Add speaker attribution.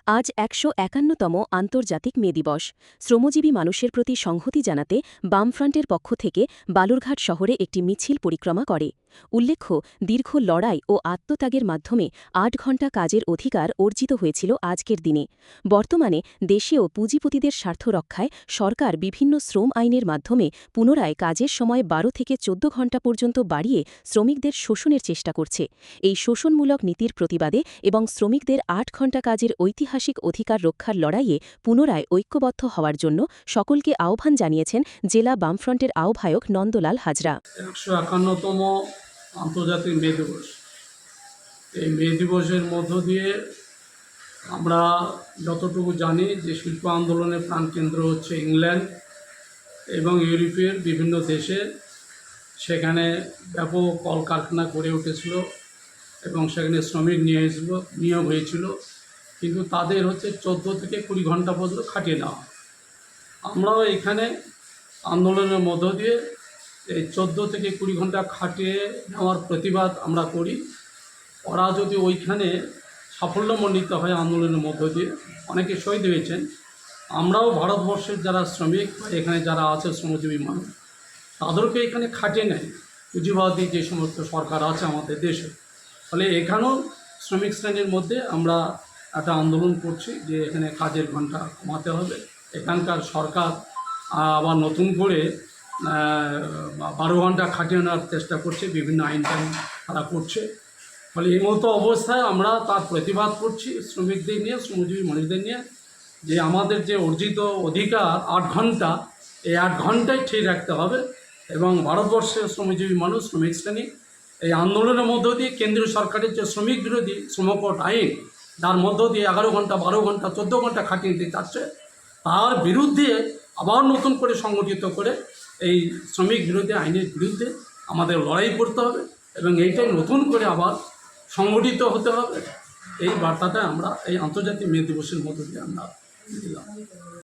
Speaker 1: আজ ১৫১তম আন্তর্জাতিক মে দিবস। শ্রমজীবী মানুষের প্রতি সংহতি জানাতে বামফ্রন্টের পক্ষ থেকে বালুরঘাট শহরে একটি মিছিল পরিক্রমা করে। উল্লেখ্য, দীর্ঘ লড়াই ও আত্মত্যাগের মাধ্যমে ৮ ঘণ্টা কাজের অধিকার অর্জিত হয়েছিল আজকের দিনে। বর্তমানে দেশেও পুঁজিপতিদের স্বার্থ রক্ষায় সরকার বিভিন্ন শ্রম আইনের মাধ্যমে পুনরায় কাজের সময় ১২ থেকে ১৪ ঘণ্টা পর্যন্ত বাড়িয়ে শ্রমিকদের শোষণের চেষ্টা করছে। এই শোষণমূলক নীতির প্রতিবাদে এবং শ্রমিকদের ৮ ঘণ্টা কাজের ঐতিহাসিক অধিকার রক্ষার লড়াইয়ে পুনরায় ঐক্যবদ্ধ হওয়ার জন্য সকলকে আহ্বান জানিয়েছেন জেলা বামফ্রন্টের আহ্বায়ক নন্দলাল হাজরা।
Speaker 2: ১৫১তম আন্তর্জাতিক মে দিবস। এই মে দিবসের মধ্য দিয়ে আমরা যতটুকু জানি যে শিল্প আন্দোলনের প্রাণকেন্দ্র হচ্ছে ইংল্যান্ড এবং ইউরোপের বিভিন্ন দেশে, সেখানে ব্যাপক কলকারখানা গড়ে উঠেছিল এবং সেখানে শ্রমিক নিয়োগ হয়েছিল, কিন্তু তাদের হচ্ছে ১৪ থেকে ২০ ঘন্টা পর্যন্ত খাটিয়ে নেওয়া। আমরাও এখানে আন্দোলনের মধ্য দিয়ে এই ১৪ থেকে ২০ ঘন্টা খাটিয়ে নেওয়ার প্রতিবাদ আমরা করি। ওরা যদি ওইখানে সাফল্যমণ্ডিত হয় আন্দোলনের মধ্য দিয়ে, অনেকে শহীদ হয়েছেন, আমরাও ভারতবর্ষের যারা শ্রমিক বা এখানে যারা আছে শ্রমজীবী মানুষ, তাদেরকে এখানে খাটিয়ে নেয় পুঁজিবাদী যে সমস্ত সরকার আছে আমাদের দেশে। ফলে এখানেও শ্রমিক শ্রেণীর মধ্যে আমরা একটা আন্দোলন করছি যে এখানে কাজের ঘন্টা কমাতে হবে। এখানকার সরকার আবার নতুন করে ১২ ঘন্টা খাটিয়ে নেওয়ার চেষ্টা করছে, বিভিন্ন আইন তারা করছে। ফলে এই মতো অবস্থায় আমরা তার প্রতিবাদ করছি শ্রমিকদের নিয়ে, শ্রমজীবী মানুষদের নিয়ে, যে আমাদের যে অর্জিত অধিকার ৮ ঘন্টা, এই ৮ ঘন্টাই ঠিক রাখতে হবে। এবং ভারতবর্ষের শ্রমজীবী মানুষ, শ্রমিক শ্রেণী এই আন্দোলনের মধ্য দিয়ে কেন্দ্রীয় সরকারের যে শ্রমিক বিরোধী শ্রমকোড আইন, যার মধ্য দিয়ে ১১ ঘন্টা, ১২ ঘন্টা, ১৪ ঘন্টা খাটিয়ে নিতে চাচ্ছে, তার বিরুদ্ধে আবার নতুন করে সংগঠিত করে এই শ্রমিক বিরোধী আইনের বিরুদ্ধে আমাদের লড়াই করতে হবে এবং এইটাই নতুন করে আবার সংগঠিত হতে হবে। এই বার্তাটা আমরা এই আন্তর্জাতিক মে দিবসের মধ্য দিয়ে আমরা দিলাম।